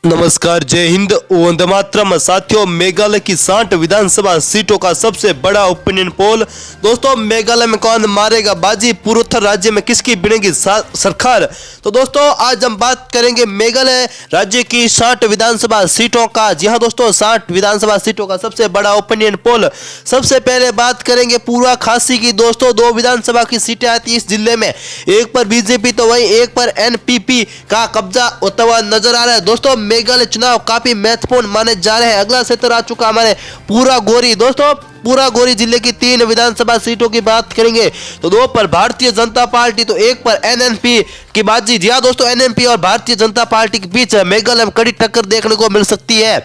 नमस्कार, जय हिंद, वंदे मातरम। साथियों, मेघालय की 60 विधानसभा सीटों का सबसे बड़ा ओपिनियन पोल। दोस्तों, मेघालय में कौन मारेगा बाजी, पूर्वोत्तर राज्य में किसकी बनेगी सरकार। तो दोस्तों, आज हम बात करेंगे मेघालय राज्य की 60 विधानसभा सीटों का। जी हाँ दोस्तों, 60 विधानसभा सीटों का सबसे बड़ा ओपिनियन पोल। सबसे पहले बात करेंगे पूर्वा खासी की। दोस्तों, 2 विधानसभा की सीटें आती है इस जिले में, एक पर बीजेपी तो वहीं एक पर एनपीपी का कब्जा होता हुआ नजर आ रहा है। दोस्तों, मेघालय चुनाव काफी महत्वपूर्ण माने जा रहे हैं। अगला क्षेत्र आ चुका हमारे पूरा गोरी। दोस्तों, पूरा गोरी जिले की 3 विधानसभा सीटों की बात करेंगे तो 2 पर भारतीय जनता पार्टी तो 1 पर एनएनपी की बाजी। जी हाँ दोस्तों, एनएनपी और भारतीय जनता पार्टी के बीच मेघालय में कड़ी टक्कर देखने को मिल सकती है।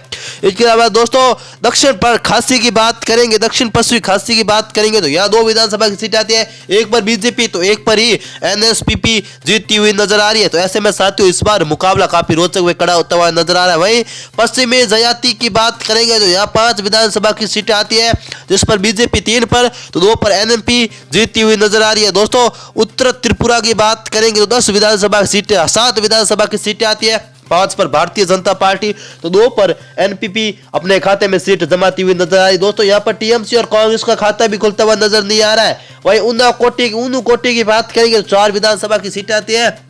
इसके अलावा दोस्तों, दक्षिण पर खासी की बात करेंगे, दक्षिण पश्चिमी खासी की बात करेंगे तो यहाँ 2 विधानसभा की सीटें आती है, एक पर बीजेपी तो एक पर ही एनएसपीपी जीतती हुई नजर आ रही है। तो ऐसे में साथियों, इस बार मुकाबला काफी रोचक व कड़ा होता हुआ नजर आ रहा है। वहीं पश्चिमी जयाती की बात करेंगे तो यहाँ 5 विधानसभा की सीटें आती है, जिस पर बीजेपी 3 पर तो 2 पर एनएमपी जीतती हुई नजर आ रही है। दोस्तों, उत्तर त्रिपुरा की बात करेंगे तो 10 विधानसभा सीटें, 7 विधानसभा की सीटें आती है, 5 पर भारतीय जनता पार्टी तो 2 पर एनपीपी अपने खाते में सीट जमाती हुई नजर आ रही है। दोस्तों, यहाँ पर टीएमसी और कांग्रेस का खाता भी खुलता हुआ नजर नहीं आ रहा है। वहीं ऊना कोटी की बात करेंगे तो 4 विधानसभा की सीटें आती है,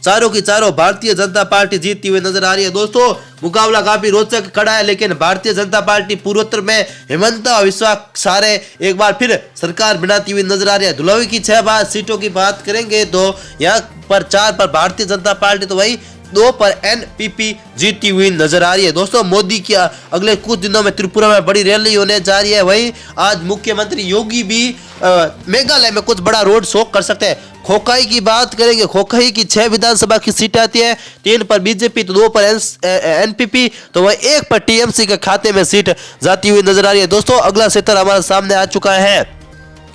चारों की चारों भारतीय जनता पार्टी जीतती हुई नजर आ रही है। दोस्तों, मुकाबला काफी रोचक खड़ा है, लेकिन भारतीय जनता पार्टी पूर्वोत्तर में हिमंता और विश्वास सारे एक बार फिर सरकार बनाती हुई नजर आ रही है। धुलवी की 6 सीटों की बात करेंगे तो यहाँ पर 4 पर भारतीय जनता पार्टी तो वही 2 पर एनपीपी जीतती हुई नजर आ रही है। दोस्तों, मोदी की अगले कुछ दिनों में त्रिपुरा में बड़ी रैली होने जा रही है। वहीं आज मुख्यमंत्री योगी भी मेघालय में कुछ बड़ा रोड शो कर सकते हैं। खोखाई की बात करेंगे, खोखाई की 6 विधानसभा की सीटें आती है, 3 पर बीजेपी तो 2 पर एनपीपी तो वह 1 पर टीएमसी के खाते में सीट जाती हुई नजर आ रही है। दोस्तों, अगला क्षेत्र हमारे सामने आ चुका है,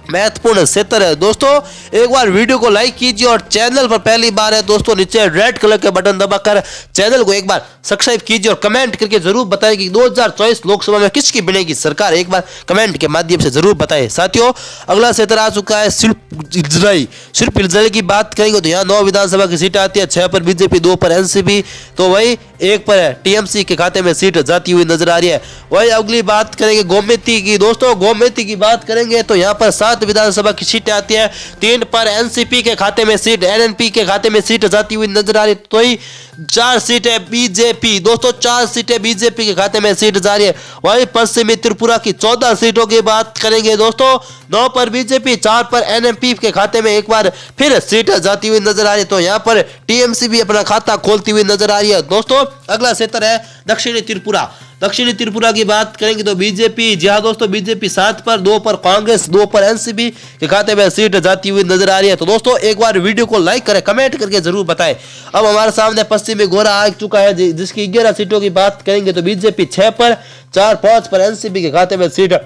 महत्वपूर्ण क्षेत्र है। दोस्तों, एक बार वीडियो को लाइक कीजिए और चैनल पर पहली बार है दोस्तों, नीचे रेड कलर के बटन दबाकर चैनल को एक बार सब्सक्राइब कीजिए और कमेंट करके जरूर बताएं कि 2024 लोकसभा में किसकी बनेगी सरकार। एक बार कमेंट के माध्यम से जरूर बताएं। साथियों, अगला क्षेत्र आ चुका है सिर्फ इल्जई की बात करेंगे तो यहाँ 9 विधानसभा की सीटें आती है, 6 पर बीजेपी 2 पर एनसीपी तो वही 1 पर टीएमसी के खाते में सीट जाती हुई नजर आ रही है। वही अगली बात करेंगे गोमती की। दोस्तों, गोमती की बात करेंगे तो यहाँ पर 7 विधानसभा की सीटें आती है, 3 पर एनसीपी के खाते में सीट, एनएनपी के खाते में सीट जाती हुई नजर आ रही है। तो ही 4 सीटें बीजेपी, दोस्तों 4 सीटें बीजेपी के खाते में सीट जा रही है। वही पश्चिमी त्रिपुरा की 14 सीटों की बात करेंगे दोस्तों, 9 पर बीजेपी, 4 पर एनएमपी के खाते में एक बार फिर सीट जाती हुई नजर आ रही है। तो यहाँ पर टीएमसी भी अपना खाता खोलती हुई नजर आ रही है। दोस्तों, अगला क्षेत्र है दक्षिणी त्रिपुरा। दक्षिणी त्रिपुरा की बात करेंगे तो बीजेपी, जी हाँ दोस्तों, बीजेपी 7 पर, 2 पर कांग्रेस, 2 पर एनसीपी के खाते में सीट जाती हुई नजर आ रही है। तो दोस्तों, एक बार वीडियो को लाइक करें, कमेंट करके जरूर बताएं। अब हमारे सामने पश्चिमी गोरा आ चुका है, जिसकी 11 सीटों की बात करेंगे तो बीजेपी 6 पर, 5 पर एनसीपी के खाते में सीट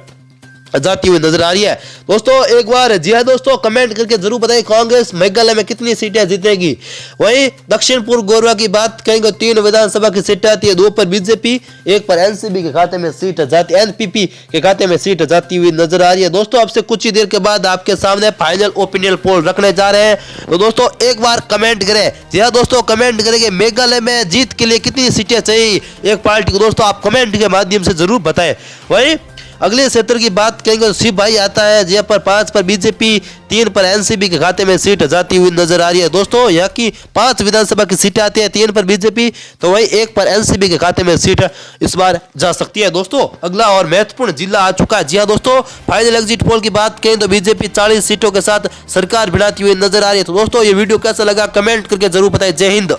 जाती हुई नजर आ रही है। दोस्तों, एक बार जी हाँ दोस्तों, कमेंट करके जरूर बताएं कांग्रेस मेघालय में कितनी सीटें जीतेगी। वहीं दक्षिण पूर्व गोरवा की बात करेंगे, 3 विधानसभा की सीटें आती है, 2 पर बीजेपी, 1 पर एनसीपी के खाते में सीट जाती, एनपीपी के खाते में सीट जाती हुई नजर आ रही है। दोस्तों, अब से कुछ ही देर के बाद आपके सामने फाइनल ओपिनियन पोल रखने जा रहे हैं। तो दोस्तों, एक बार कमेंट करें, जी हाँ दोस्तों, कमेंट करेंगे मेघालय में जीत के लिए कितनी सीटें चाहिए एक पार्टी को। दोस्तों, आप कमेंट के माध्यम से जरूर बताएं। वही अगले क्षेत्र की बात करेंगे तो शिव भाई आता है, जहाँ पर 5 पर बीजेपी, 3 पर एनसीपी के खाते में सीट जाती हुई नजर आ रही है। दोस्तों, यहाँ की 5 विधानसभा की सीटें आती है, 3 पर बीजेपी तो वही 1 पर एनसीपी के खाते में सीट इस बार जा सकती है। दोस्तों, अगला और महत्वपूर्ण जिला आ चुका है। जी हाँ दोस्तों, फाइनल एग्जिट पोल की बात करें तो बीजेपी 40 सीटों के साथ सरकार बनाती हुई नजर आ रही है। तो दोस्तों, ये वीडियो कैसा लगा कमेंट करके जरूर बताएं। जय हिंद।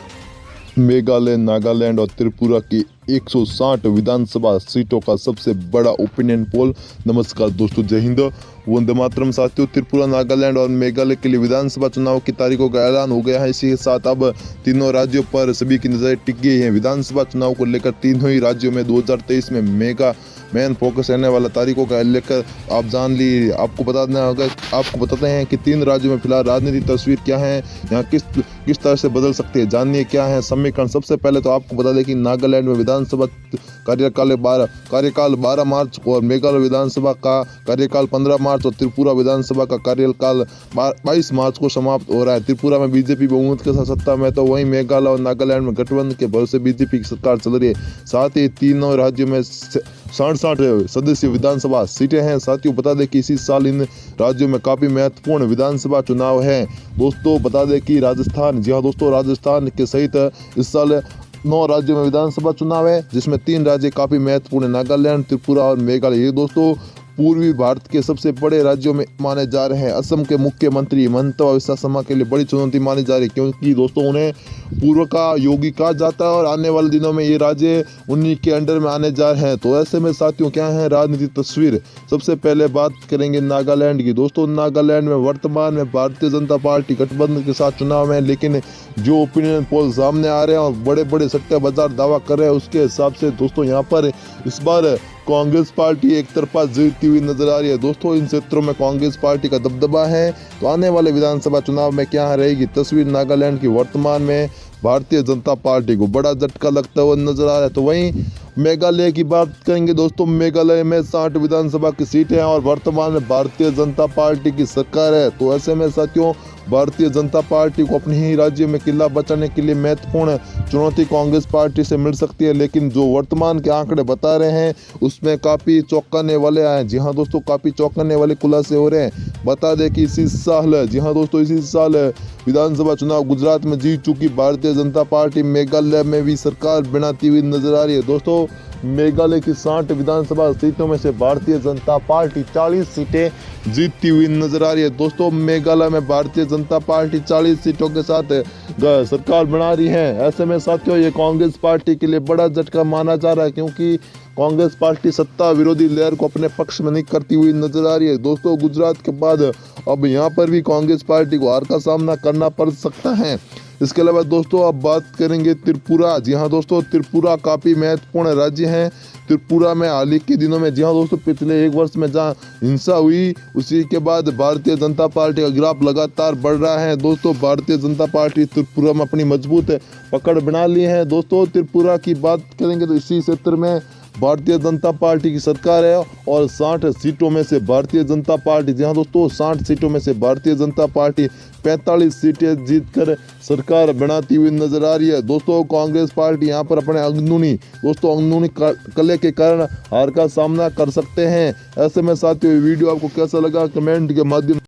मेघालय, नागालैंड और त्रिपुरा की 160 विधानसभा सीटों का सबसे बड़ा ओपिनियन पोल। नमस्कार दोस्तों, जय हिंद, वंदे मातरम। साथियों, त्रिपुरा, नागालैंड और मेघालय के लिए विधानसभा चुनाव की तारीखों का ऐलान हो गया है। इसी के साथ अब तीनों राज्यों पर सभी की नजरें टिक गई हैं। विधानसभा चुनाव को लेकर तीनों ही राज्यों में 2023 में मेन फोकस रहने वाला तारीखों का लेकर आप जान ली। आपको बताना होगा, आपको बताते हैं कि 3 राज्यों में फिलहाल राजनीतिक तस्वीर क्या है, यहाँ किस तरह से बदल सकती है, जानिए क्या है समीकरण। सबसे पहले तो आपको बता दें कि नागालैंड में विधानसभा कार्यकाल 12 मार्च और मेघालय विधानसभा का कार्यकाल 15 मार्च और त्रिपुरा विधानसभा का कार्यकाल 22 मार्च को समाप्त हो रहा है। त्रिपुरा में बीजेपी बहुमत के साथ सत्ता में, तो वहीं मेघालय और नागालैंड में गठबंधन के भरोसे बीजेपी की सरकार चल रही है। साथ ही तीनों राज्यों में 67 सदस्य विधानसभा सीटें हैं। साथियों बता दें कि इसी साल इन राज्यों में काफी महत्वपूर्ण विधानसभा चुनाव है। दोस्तों बता दें कि राजस्थान, जी हाँ दोस्तों, राजस्थान के सहित इस साल 9 राज्यों में विधानसभा चुनाव है, जिसमें 3 राज्य काफी महत्वपूर्ण, नागालैंड, त्रिपुरा और मेघालय। ये दोस्तों पूर्वी भारत के सबसे बड़े राज्यों में माने जा रहे हैं। असम के मुख्यमंत्री हिमंता बिस्वा शर्मा के लिए बड़ी चुनौती मानी जा रही है, क्योंकि दोस्तों उन्हें पूर्व का योगी कहा जाता है और आने वाले दिनों में ये राज्य उन्हीं के अंडर में आने जा रहे हैं। तो ऐसे में साथियों क्या है राजनीतिक तस्वीर। सबसे पहले बात करेंगे नागालैंड की। दोस्तों नागालैंड में वर्तमान में भारतीय जनता पार्टी गठबंधन के साथ चुनाव में, लेकिन जो ओपिनियन पोल सामने आ रहे हैं और बड़े बड़े सट्टा बाजार दावा कर रहे हैं, उसके हिसाब से दोस्तों यहाँ पर इस बार कांग्रेस पार्टी एक तरफा जीतती हुई नजर आ रही है। दोस्तों इन क्षेत्रों में कांग्रेस पार्टी का दबदबा है। तो आने वाले विधानसभा चुनाव में क्या रहेगी तस्वीर नागालैंड की। वर्तमान में भारतीय जनता पार्टी को बड़ा झटका लगता हुआ नजर आ रहा है। तो वहीं मेघालय की बात करेंगे। दोस्तों मेघालय में 60 विधानसभा की सीटें हैं और वर्तमान में भारतीय जनता पार्टी की सरकार है। तो ऐसे में साथियों भारतीय जनता पार्टी को अपने ही राज्य में किला बचाने के लिए महत्वपूर्ण चुनौती कांग्रेस पार्टी से मिल सकती है, लेकिन जो वर्तमान के आंकड़े बता रहे हैं उसमें काफ़ी चौंकाने वाले आए। जी हाँ दोस्तों, काफ़ी चौंकाने वाले खुलासे हो रहे हैं। बता दें कि इसी साल, जी हाँ दोस्तों, इसी साल विधानसभा चुनाव गुजरात में जीत चुकी भारतीय जनता पार्टी मेघालय में भी सरकार बनाती हुई नजर आ रही है। दोस्तों मेघालय की 60 विधानसभा सीटों में से भारतीय जनता पार्टी 40 सीटें जीतती हुई नजर आ रही है। दोस्तों मेघालय में भारतीय जनता पार्टी 40 सीटों के साथ सरकार बना रही है। ऐसे में साथियों ये कांग्रेस पार्टी के लिए बड़ा झटका माना जा रहा है, क्योंकि कांग्रेस पार्टी सत्ता विरोधी लहर को अपने पक्ष में नहीं करती हुई नजर आ रही है। दोस्तों गुजरात के बाद अब यहाँ पर भी कांग्रेस पार्टी को हार का सामना करना पड़ सकता है। इसके अलावा दोस्तों अब बात करेंगे त्रिपुरा। जी हाँ दोस्तों, त्रिपुरा काफ़ी महत्वपूर्ण राज्य है। त्रिपुरा में हाल ही के दिनों में, जी हाँ दोस्तों, पिछले 1 वर्ष में जहाँ हिंसा हुई उसी के बाद भारतीय जनता पार्टी का ग्राफ लगातार बढ़ रहा है। दोस्तों भारतीय जनता पार्टी त्रिपुरा में अपनी मजबूत पकड़ बना ली है। दोस्तों त्रिपुरा की बात करेंगे तो इसी क्षेत्र में भारतीय जनता पार्टी की सरकार है और 60 सीटों में से भारतीय जनता पार्टी, जी हाँ दोस्तों, 60 सीटों में से भारतीय जनता पार्टी 45 सीटें जीतकर सरकार बनाती हुई नजर आ रही है। दोस्तों कांग्रेस पार्टी यहाँ पर अपने अंदरूनी कले के कारण हार का सामना कर सकते हैं। ऐसे में साथियों वीडियो आपको कैसा लगा कमेंट के माध्यम